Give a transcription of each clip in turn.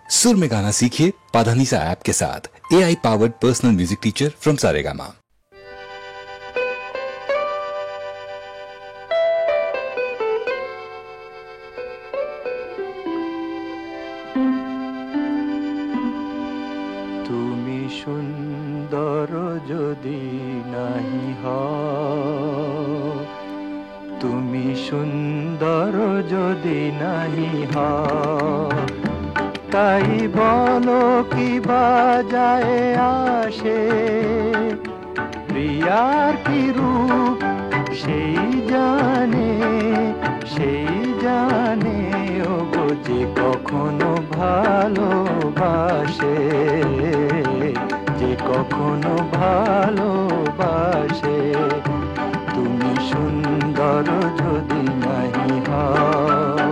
सुर में गाना सीखिए पाधानीसा ऐप के साथ। AI powered personal music teacher from Saregama. তুমি সুন্দর যদি নাহি হও, তুমি সুন্দর যদি নাহি হও, তাই বলো কি বাজায় আসে, প্রিয়ার কি রূপ সেই জানে, সেই জানে ওগো যে কখনো ভালোবাসে, যে কখনো ভালোবাসে। তুমি সুন্দর যদি নাহি হও।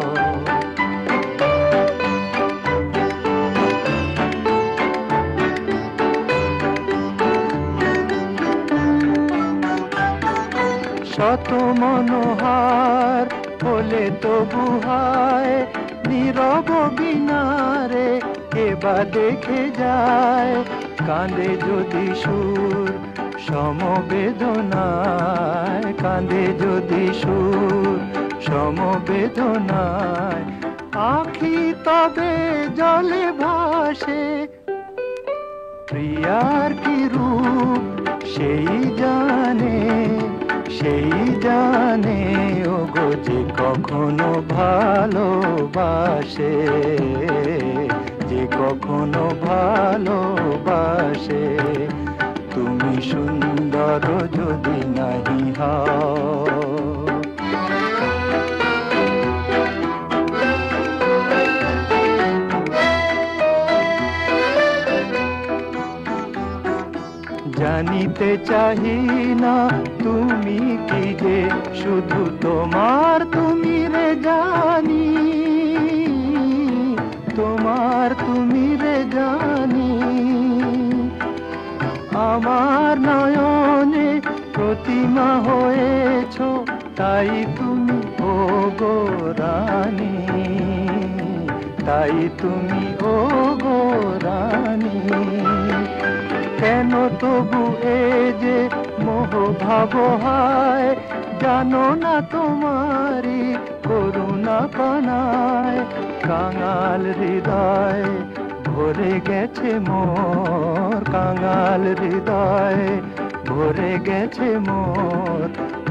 শত মনোহার হলে তবু হায়, নীরব বিনারে কেবা দেখে যায়, কাঁদে যদি সুর সমবেদনায়, কাঁদে যদি সুর সমবেদনায়, আখি তবে জলে ভাসে, প্রিয়ার কি রূপ সেই জানে, সেই জানে ওগো যে কখনো ভালোবাসে, যে কখনো ভালোবাসে। তুমি সুন্দর যদি নাহি হও। জানিতে চাহি না তুমি কি যে, শুধু তোমার তুমি রে জানি, তোমার তুমি রে জানি। আমার নয়নে প্রতিমা হয়েছ, তাই তুমি ওগো রানী, তাই তুমি ওগো রানী। কেন তবু এ যে মোহ ভাব হায়, জানো না তোমারি করুণা পানায়, কাঙাল হৃদয় ভরে গেছে মোর, কাঙাল হৃদয় ভরে গেছে মোর।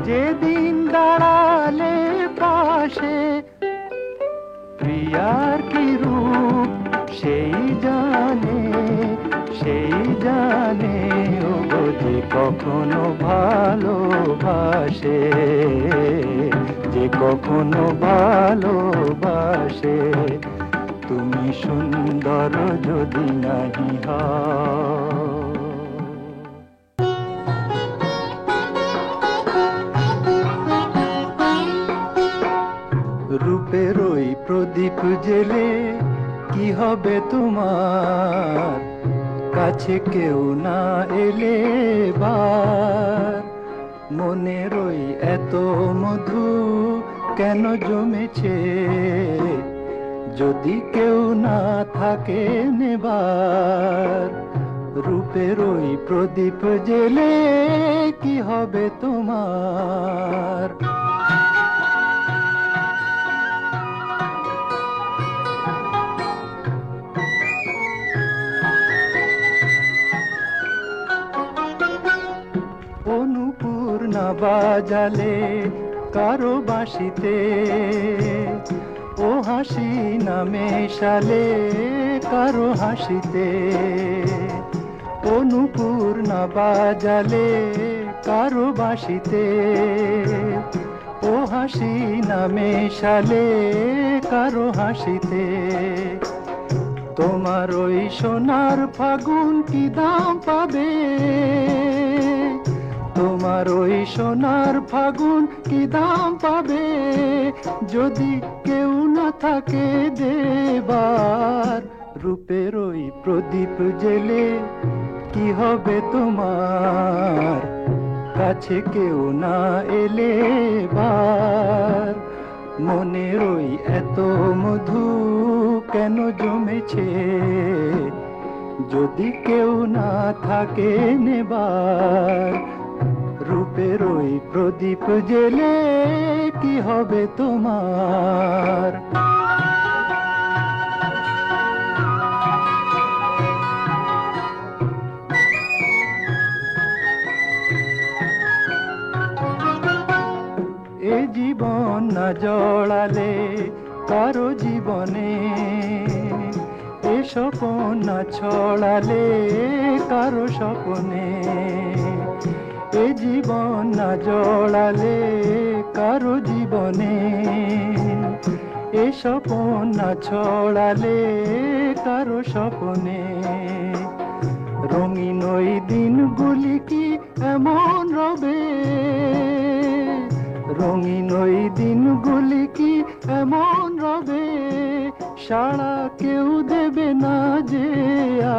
যেদিন দাঁড়ালে পাশে, প্রিয়ার কি রূপ সেই জানে, সেই জানে ওগো যে কখনো ভালোবাসে, যে কখনো ভালোবাসে। তুমি সুন্দর যদি নাহি হও। রূপের ওই প্রদীপ জেলে কি হবে তোমার, কাছে কেউ না এলে বার। মনের ওই এত মধু কেন জমেছে, যদি কেউ না থাকে নেবার। রূপের ওই প্রদীপ জেলে কি হবে তোমার। অনুপূর্ণা বাজালে কারো বাঁশিতে, ও হাসি না মেশালে কারো হাসিতে। অনুপূর্ণা বাজালে কারো বাঁশিতে, ও হাসি না মেশালে কারো হাসিতে। তোমার ওই সোনার ফাগুন কি দাম পাবে, তোমার ওই সোনার ফাগুন কি দাম পাবে, যদি কেউ না থাকে দেবার। রূপের ওই প্রদীপ জেলে কি হবে তোমার, কাছে কেউ না এলে বার। মনের ওই এত মধু কেন জমেছে, যদি কেউ না থাকে নেবার, রূপের ওই প্রদীপ জেলে কি হবে তোমার? এ জীবন না জড়ালে কারো জীবনে, এ স্বপন না ছড়ালে কারো স্বপনে, এ জীবন না জড়ালে কারো জীবনে, এ স্বপন না ছড়ালে কারো স্বপনে। রঙিন ওই দিনগুলি কি এমন রবে, রঙিন ওই দিনগুলি কি এমন রবে, সাড়া কেউ দেবে না যে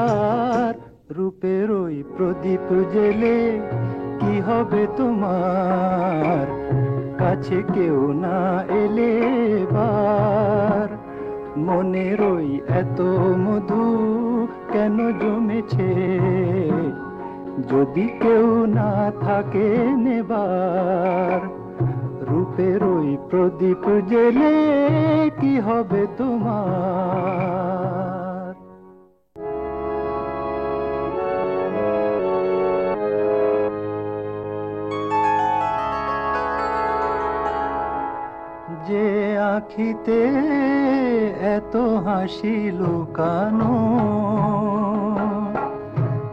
আর, রূপের ওই প্রদীপ জেলে কি হবে তোমার? কাছে কেউ না এলে বার, মনের ওই এত মধু কেন জমেছে, যদি কেউ না থাকে নেবার, রূপের ওই প্রদীপ জেলে কি হবে তোমার? যে আখিতে এত হাসি লুকানো,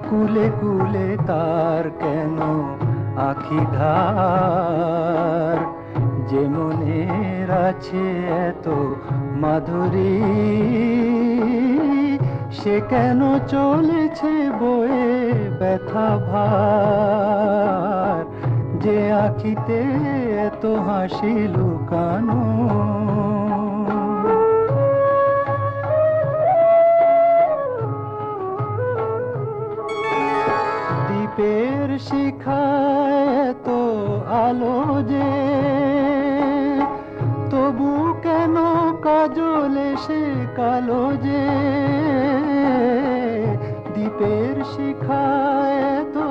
কুলে কুলে তার কেন আখি ধার, যে মনের আছে এত মাধুরী, সে কেন চলেছে বয়ে ব্যথা ভার, যে আখিতে এত হাসি লুকানো। দ্বীপের শিখায় তো আলো যে, তবু কেন কাজল এসে কালো যে, দ্বীপের শিখায় তো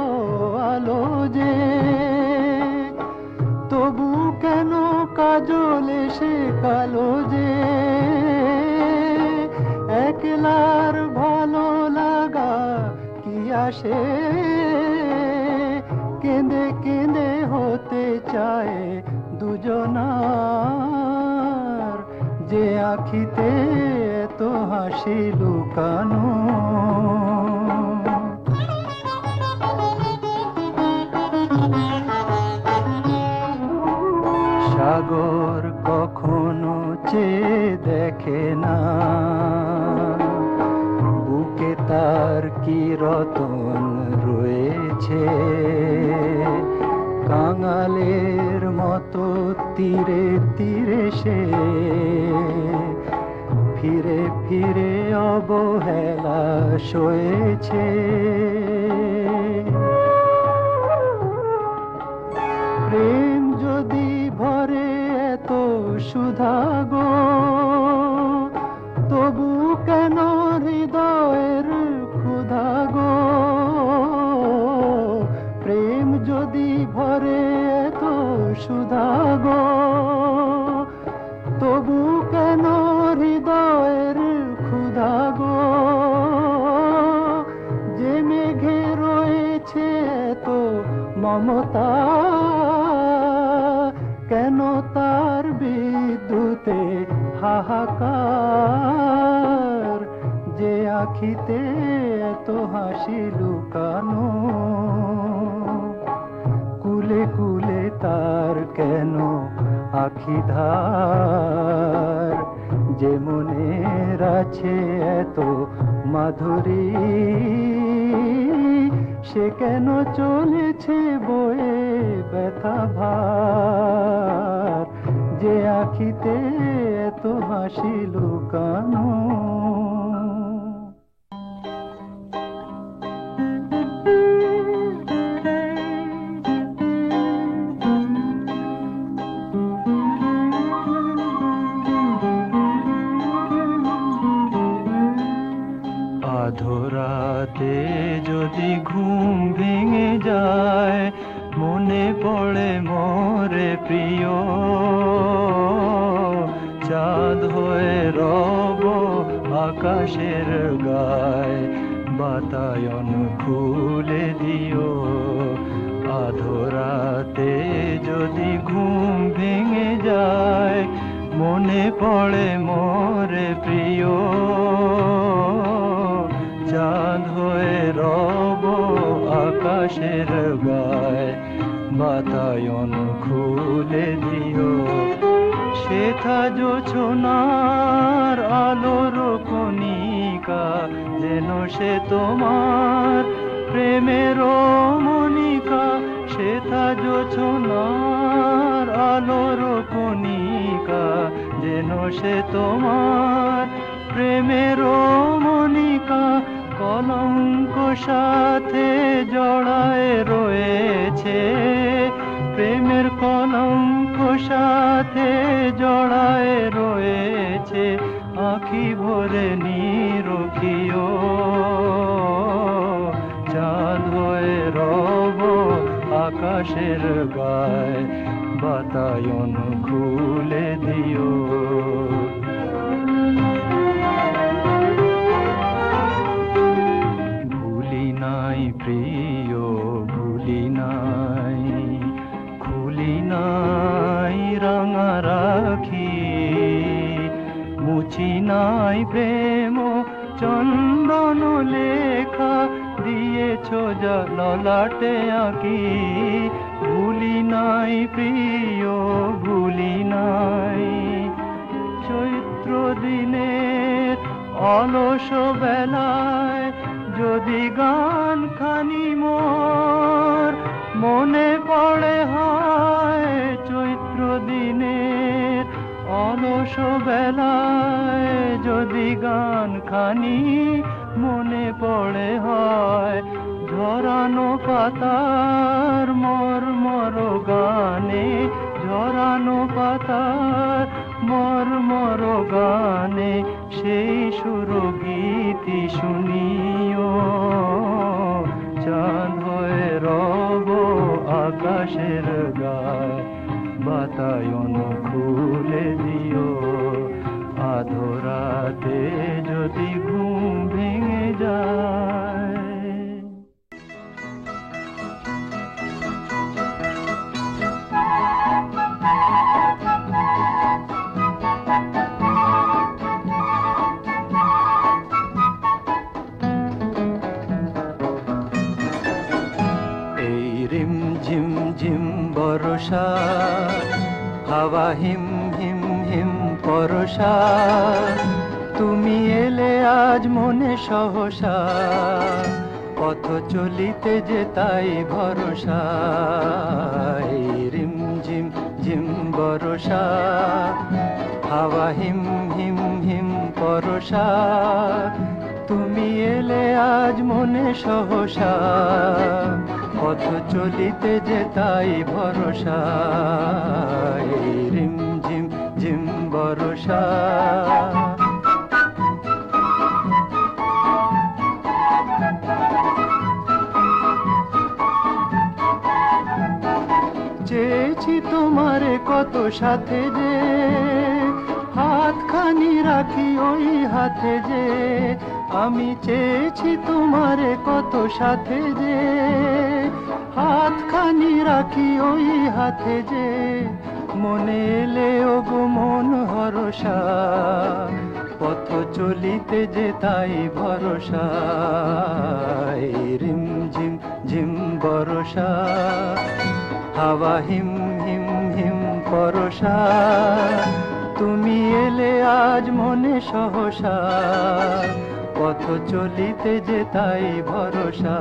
আলো যে, তবু কেন কাজল এসে কালো যে, একলার ভালো লাগা কি আসে, কেঁদে কেঁদে হতে চায় দুজনার, যে আখিতে এত হাসি লুকানো। সাগর কখনো চেয়ে দেখে না, বুকে তার কি রতন রয়েছে, কাঙালের মতো তীরে তীরে সে ফিরে ফিরে অবহেলা সয়েছে। প্রেম যদি ভরে এত সুধা গো, তবু কেন হৃদয়ের ক্ষুধা গো, প্রেম যদি ভরে এত সুধা গো, তবু কেন হৃদয়ের ক্ষুধা গো, যে মেঘে রয়েছে এত মমতা, কেন তার বিদ্যুতে হাহাকার, যে আখিতে এত হাসি লুকানো, কুলে কুলে তার কেন আখি ধার, যে মনের আছে এত মাধুরী, সে কেন চলেছে বয়ে ব্যথা ভার, যে আখিতে এত হাসি লুকানো। আধরাতে যদি ঘুম ভেঙে যায়, মনে পড়ে মোরে প্রিয়, চাঁদ হয়ে রব আকাশের গায়, বাতায়ন খুলে দিও। আধরাতে যদি ঘুম ভেঙে যায়, মনে পড়ে মোরে প্রিয়, চাঁদ হয়ে রব আকাশের গায়, বাতায়ন খুলে দিও। সেথা জোছনার আলোর কণিকা, যেন সে তোমার প্রেমের মনিকা। সেথা জোছনার আলোর কণিকা, যেন সে তোমার প্রেমের মনিকা। কলঙ্ক সাথে জড়ায় রয়েছে, প্রেমের কলঙ্ক সাথে জড়ায় রয়েছে, আঁখি ভরে নিরখিও। চাঁদ হয়ে রব আকাশের গায়, বাতায়ন খুলে দিও। ভুলি নাই প্রিয়, ভুলি নাই, খুলি নাই রাঙা রাখি, মুছি নাই প্রেম চন্দন লেখা, দিয়েছ যা ললাটে আঁকি। ভুলি নাই প্রিয়, ভুলি নাই, চৈত্র দিনের অলস বেলায় যদি গান খানি মোর মনে পড়ে হয়। চৈত্র দিনের অলস বেলায় যদি গান খানি মনে পড়ে হয়, ঝরানো পাতার মর্মর গানে, ঝরানো পাতার মর্মর গানে, সেই সুরগীতি শুনিও। চাঁদ হয়ে রব আকাশের গায়, বাতায়ন খুলে দিও। আধরাতে যদি ঘুম ভেঙে যায়। বর্ষা, হাওয়া হিম হিম হিম পরশা, তুমি এলে আজ মনে সহসা, পথ চলিতে যে তাই ভরসা। রিম ঝিম ঝিম বর্ষা, হাওয়া হিম হিম হিম পরশা, তুমি এলে আজ মনে সহসা, পথ চলিতে যে তাই ভরসা। রিম ঝিম ঝিম বর্ষা। চেয়েছি তোমারে কত সাথে যে, হাতখানি রাখি ওই হাতে যে। আমি চেয়েছি তোমারে কত সাথে যে, হাতখানি রাখি ওই হাতে যে। মনে এলে ওগো মন হরসা, পথ চলিতে যে তাই ভরসা। রিম ঝিম ঝিম বর্ষা, হাওয়া হিম হিম হিম পরশা, তুমি এলে আজ মনে সহসা, পথ চলিতে যে তাই ভরসা।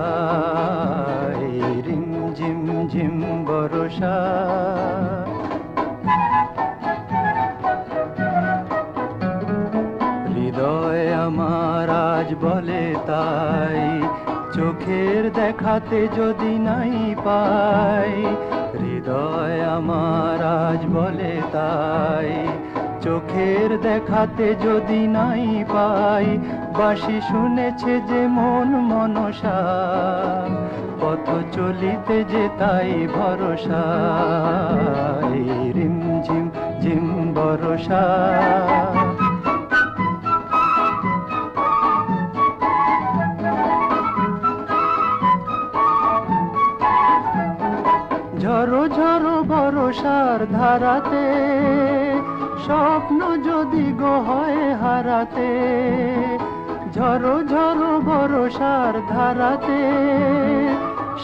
রিম ঝিম ঝিম বর্ষা। হৃদয় আমার আজ বলে তাই, চোখের দেখাতে যদি নাই পাই। হৃদয় আমার আজ বলে তাই, চোখের দেখাতে যদি নাই পাই, বাঁশি শুনেছে যে মন মনসা, পথ চলিতে যে তাই ভরসা, এই রিমঝিম ঝিম বরষা। ঝরো ঝরো বরষার ধারাতে, স্বপ্ন যদি গো হয় হারাতে, ঝরো ঝরো বরষার ধারাতে,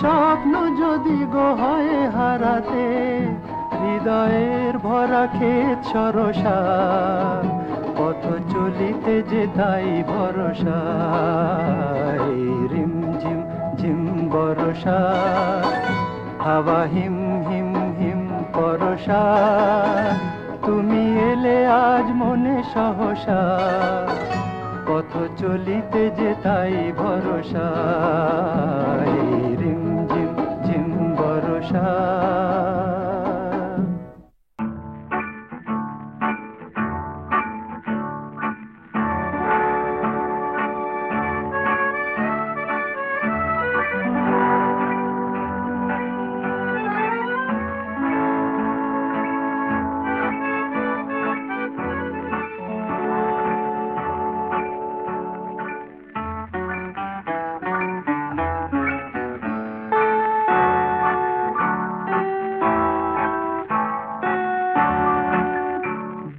স্বপ্ন যদি গো হয় হারাতে, হৃদয়ের ভরা ক্ষেত সরসা, পথ চলিতে যে তাই ভরসা, এই রিমঝিম ঝিম বরষা। হাওয়া হিম হিম হিম পরশা, তুমি এলে আজ মনে সহসা, পথ চলিতে যে তাই ভরসা, এই রিমঝিম ঝিম বরষা।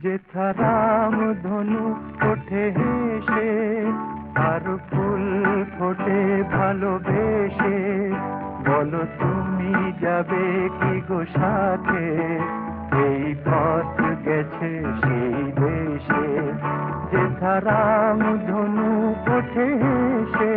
যেথা রাম ধনু ওঠে হেসে, আর ফুল ফোটে ভালোবেসে, বলো তুমি যাবে কি গো সাথে, এই পথ গেছে সেই দেশে। যেথা রাম ধনু ওঠে হেসে,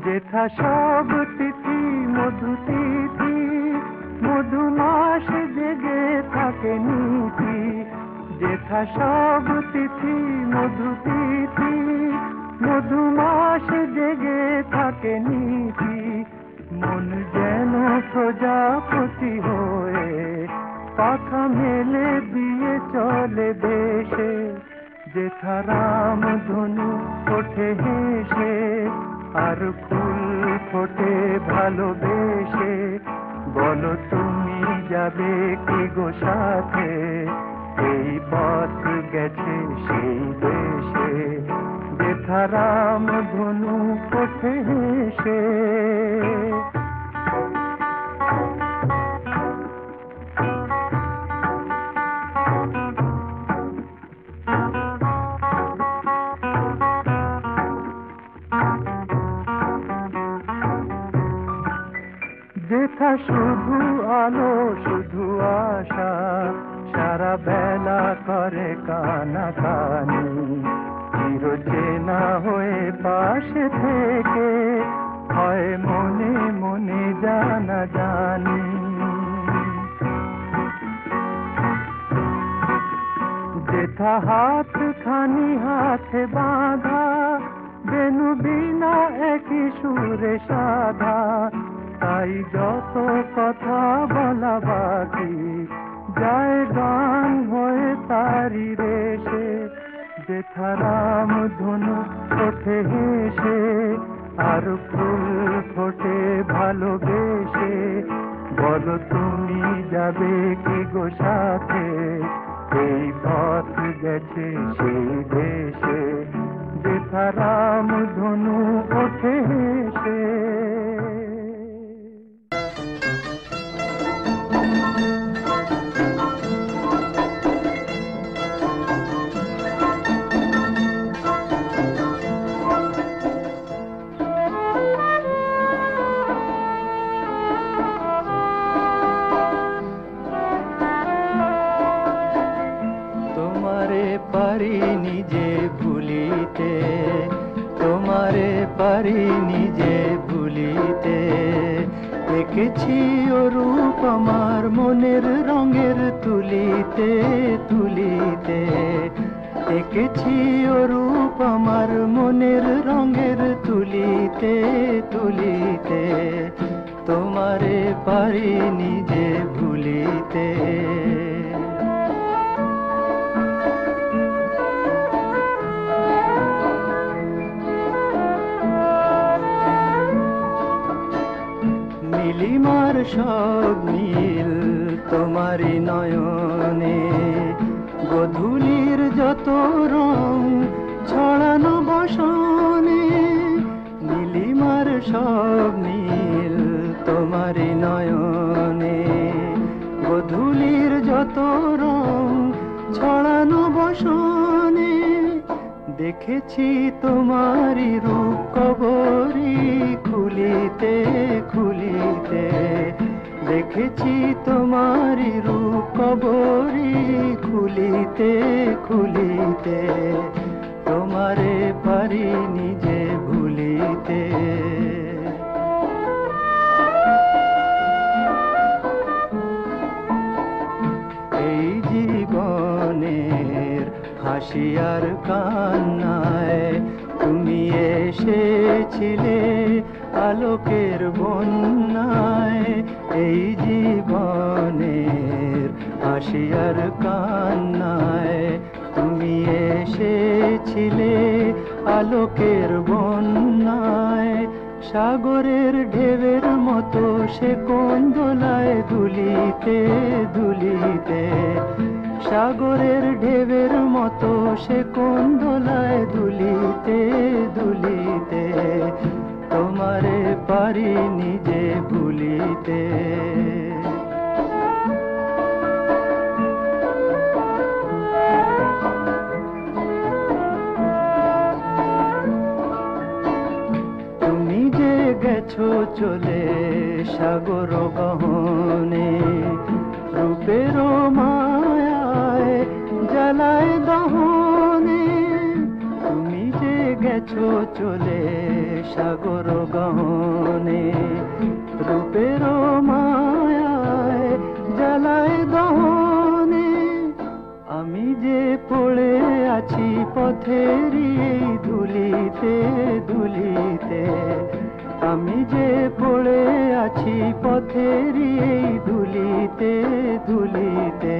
যেথা সব তিথি মধু তিথি, মধু মাস জেগে থাকে নীতি, যেথা সব তিথি মধু তিথি, মধু মাস জেগে থাকে নীতি, মন যেন প্রজাপতি হয়ে পাখা মেলে দিয়ে চলে দেশে। যেথা রাম ধনু ওঠে হেসে, আর ফুল ফোটে ভালোবেসে, বলো তুমি যাবে কি গো সাথে, এই পথ গেছে সেই দেশে। যেথা রাম ধনু ওঠে হেসে। যেথা শুধু আলো শুধু আশা, সারা বেলা করে কানাকানি, চির চেনা হয়ে পাশে থেকে হয় মনে মনে জানা জানি। যেথা হাত খানি হাতে বাঁধা, বেনু বিনা একই সুরে সাধা, তাই যত কথা বলা বাকি যায় গান হয়ে তারি রেশে। যেথা রাম ধনু ওঠে হেসে, আর ফুল ফোটে ভালোবেসে, বলো তুমি যাবে কি গো সাথে, এই পথ গেছে সেই দেশে। যেথা রাম ধনু ওঠে হেসে। পারিনি যে ভুলিতে, তোমারে পারিনি যে ভুলিতে, দেখেছি ও রূপ আমার মনের রঙের তুলিতে তুলিতে, দেখেছি ও রূপ আমার মনের রঙের তুলিতে তুলিতে, তোমারে পারিনি যে ভুলিতে। নীলিমার সব নীল তোমারি নয়নে, গোধূলির যত রং ছড়ানো বসনে। নীলিমার সব নীল তোমারি নয়নে, গোধূলির যত রং ছড়ানো বসনে। দেখেছি তোমারি রূপ কবরী খুলিতে খুলিতে, দেখেছি তোমারি রূপ কবরী খুলিতে খুলিতে, তোমারে পারিনি যে ভুলিতে। এই জীবনের হাসি আর কান্নায় তুমি এসেছিলে আলোকের বন্যায়। এই জীবনের হাসি আর কান্নায় তুমি এসেছিলে আলোকের বন্যায়। সাগরের ঢেউয়ের মতো সে কোন দোলায় দুলিতে দুলিতে, সাগরের ঢেউয়ের মতো সে কোন দোলায় দুলিতে দুলিতে, তোমারে পারিনি যে ভুলিতে। তুমি যে গেছো চলে সাগর গহনে, রূপের মায়ায় জ্বালায় দহনে। তুমি যে গেছো চলে সাগর গহনে, রূপের মায়ায় জ্বালায় দহনে। আমি যে পড়ে আছি পথেরই ধুলিতে ধুলিতে, আমি যে পড়ে আছি পথেরই ধুলিতে ধুলিতে,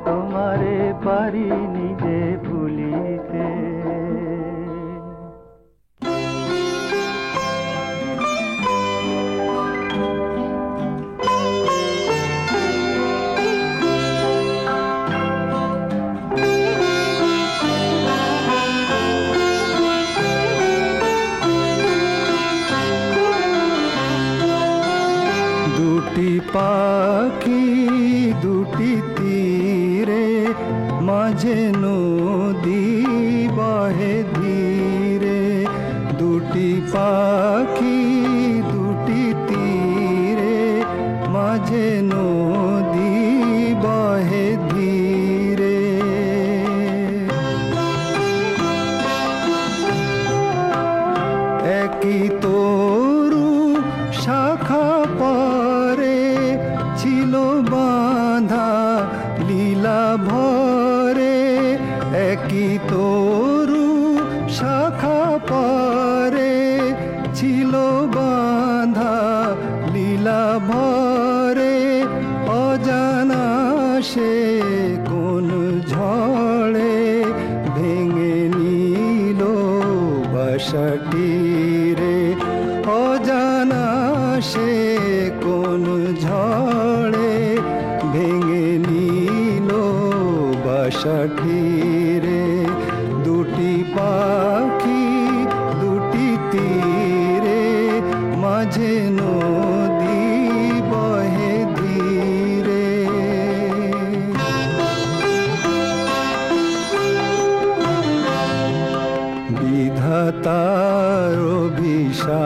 তোমারে পারিনি যে ভুলিতে। দুটি পাখি দুটি তীরে, মাঝে নদী বহে ধীরে। দুটি পাখি দুটি তীরে, মাঝে নদী বহে ধীরে। একই তরু শাখা পরে ছিল বাঁধা লীলা ভরে। একই তরু শাখা পরে ছিল বাঁধা লীলা ভরে। অজানা সে কোন ঝড়ে ভেঙে নিল বাসাটি রে। অজানা সে কোন ঝড়ে ভেঙে নিল বাসাটি রে। দুটি পাখি দুটি তীরে, মাঝে নদী বহে ধীরে। বিধাতার অভিশাপ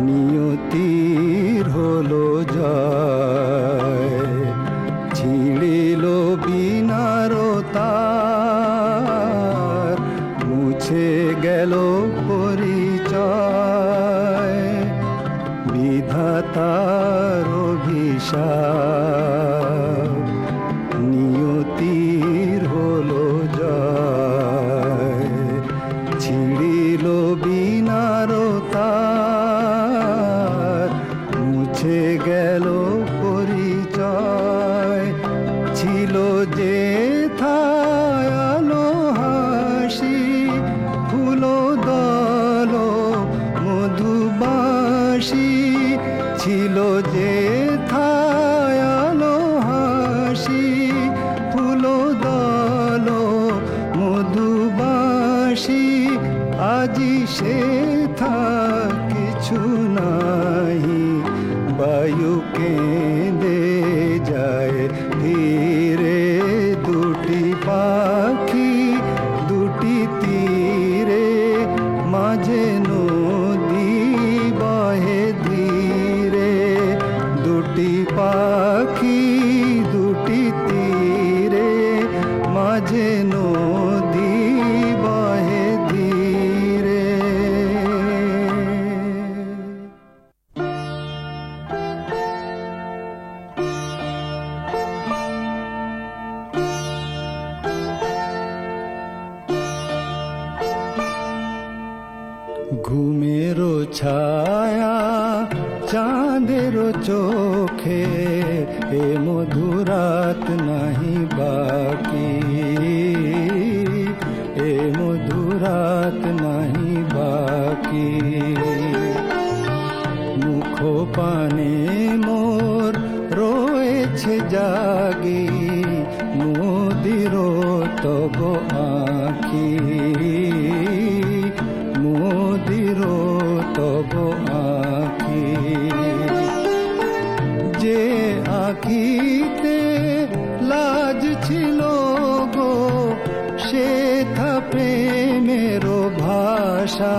নিয়তির হলো জয়। ছিঁড়িল বিনার তার, মুছে গেল পরিচয়। তার অভিশাপ, নিয়তির হলো জয়, ছিড়িল বিনার তার, মুছে গেল পরিচয়, ছিল যে থায় আলো হাসি, ফুল দল মধুবাসী, ছিল যে থায় আলো হাসি, ফুল দল মধুবাসী, আজি সে থা কিছু নাহি, বায়ু কেঁদে যায় ধীরে, দুটি পাখি দুটি তীরে, মাঝে নদী বহে ধীরে, দুটি পাখি দুটি তীরে, মাঝে নদী বহে ধীরে। ঘুমেরও ছায়া চাঁদেরও চোখে, এ মধুরাত নাহি বাকি, এ মধুরাত নাহি বাকি, মুখ পানে মোর রয়েছে জাগি, মোদিরো তব আঁখি, মোদিরো তব আঁখি, যে আঁখিতে লাজ ছিল গো, সে থা প্রেমেরও ভাষা,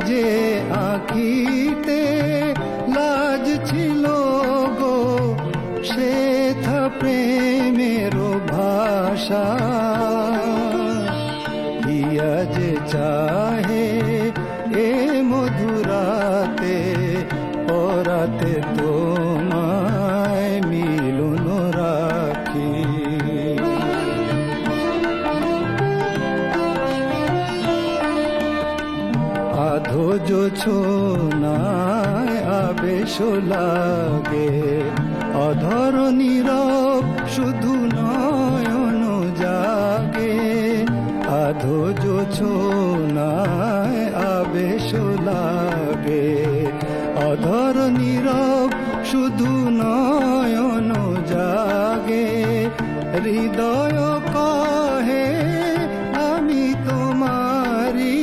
যে আঁখিতে লাজ ছিল গো, সে থা প্রেমেরও ভাষা, হিয়া যে চাহে এ মধুরাতে, পরাতে তোমায় মিলন রাখি। আধো জোছনায় আবেশ লাগে, অধর নীরব শুধু নয়ন জাগে, আধো জোছনায় আবেশ লাগে, অধর নীরব শুধু নয়ন জাগে, হৃদয় কহে আমি তোমারি,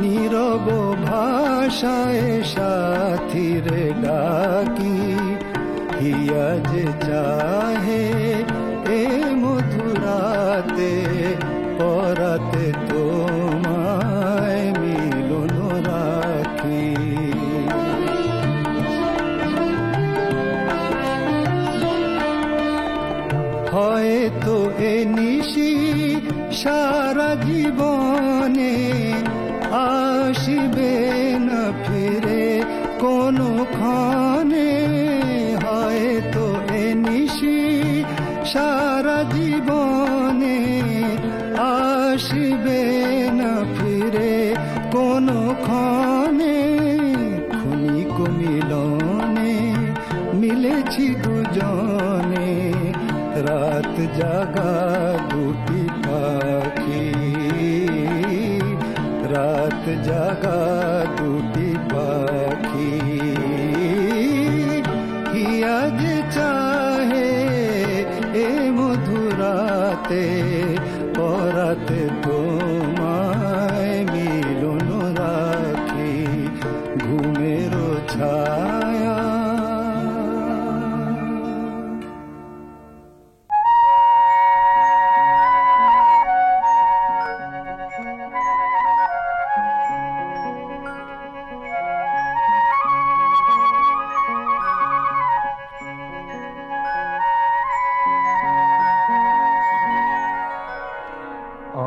নীরব ভাষায় সাথীরে ডাকি, হিয়া যে চাহে এ মধুরাতে, পরাতে তোমায় মিলন রাখি। হয়তো এ নিশি সারা জীবনে আসিবে না ফিরে কোনো ক্ষণে, হয়তো এ নিশি সারা জীবনে আসিবে না ফিরে কোনো ক্ষণে, ক্ষণিক মিলনে মিলেছি দুজনে, রাত জাগা দুটি পাখি, রাত জাগা দুটি পাখি, হিয়া যে চাহে এ মধুরাতে, পরাতে তোমায় মিলন রাখি, ঘুমেরও ছায়া।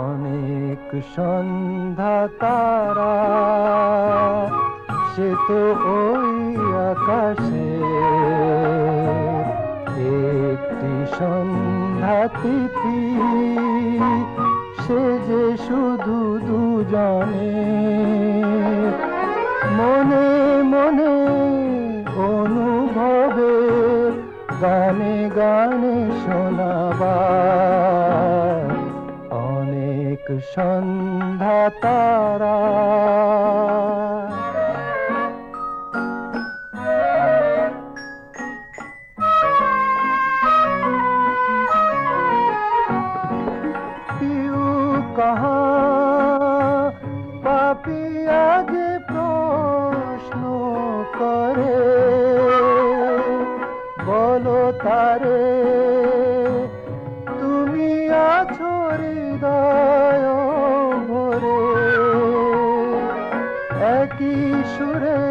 অনেক সন্ধ্যা তারা সে তো ওই আকাশে একটি সন্ধ্যা তিথি, সে যে শুধু দুজনে মনে মনে অনুভবে গানে গানে শোনাবার অনেক সন্ধ্যা তারা। कहाँ पापिया जे प्रश्न करे बोलो तारे তুমি আছো হৃদয় ভরে, একই সুরে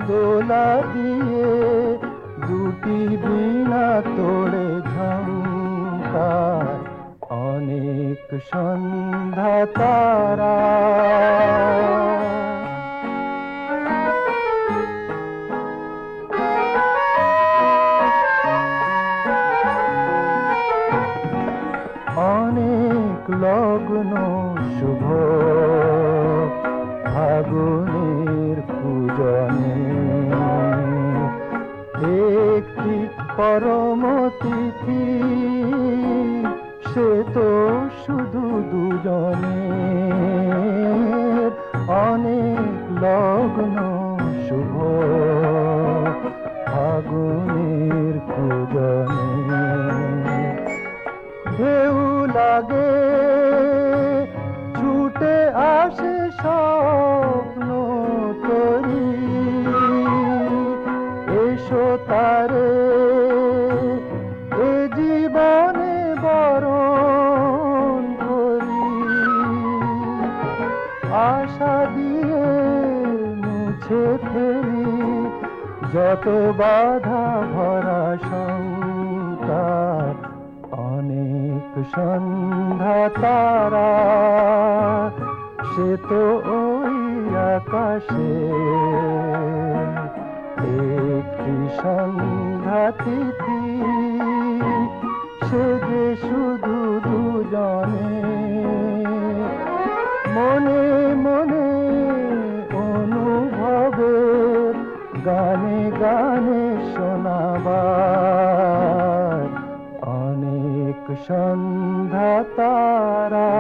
দোলা দিয়ে দুটি বীণা তোড়ে ঝংকার অনেক সন্ধ্যা তারা। অনেক লগ্ন শুভ ফাগুনের পূজনে একটি পরম তিথি, সে তো শুধু দুজনের। অনেক লগ্ন শুভ ফাগুনের পূজনে ঢেউ লাগে ছুটে আসে স্বপ্ন তরি, এসো তারে এ জীবনে বরণ করি। আশা দিয়ে মুছে ফেলি যত বাধা ভরা সংসার অনেক সন্ধ্যা তারা, সে তো ওই আকাশে একটি সন্ধ্যা তিথি, সে যে শুধু দুজনে মনে মনে অনুভবের গানে গানে শোনাবার অনেক সন্ধ্যা তারা।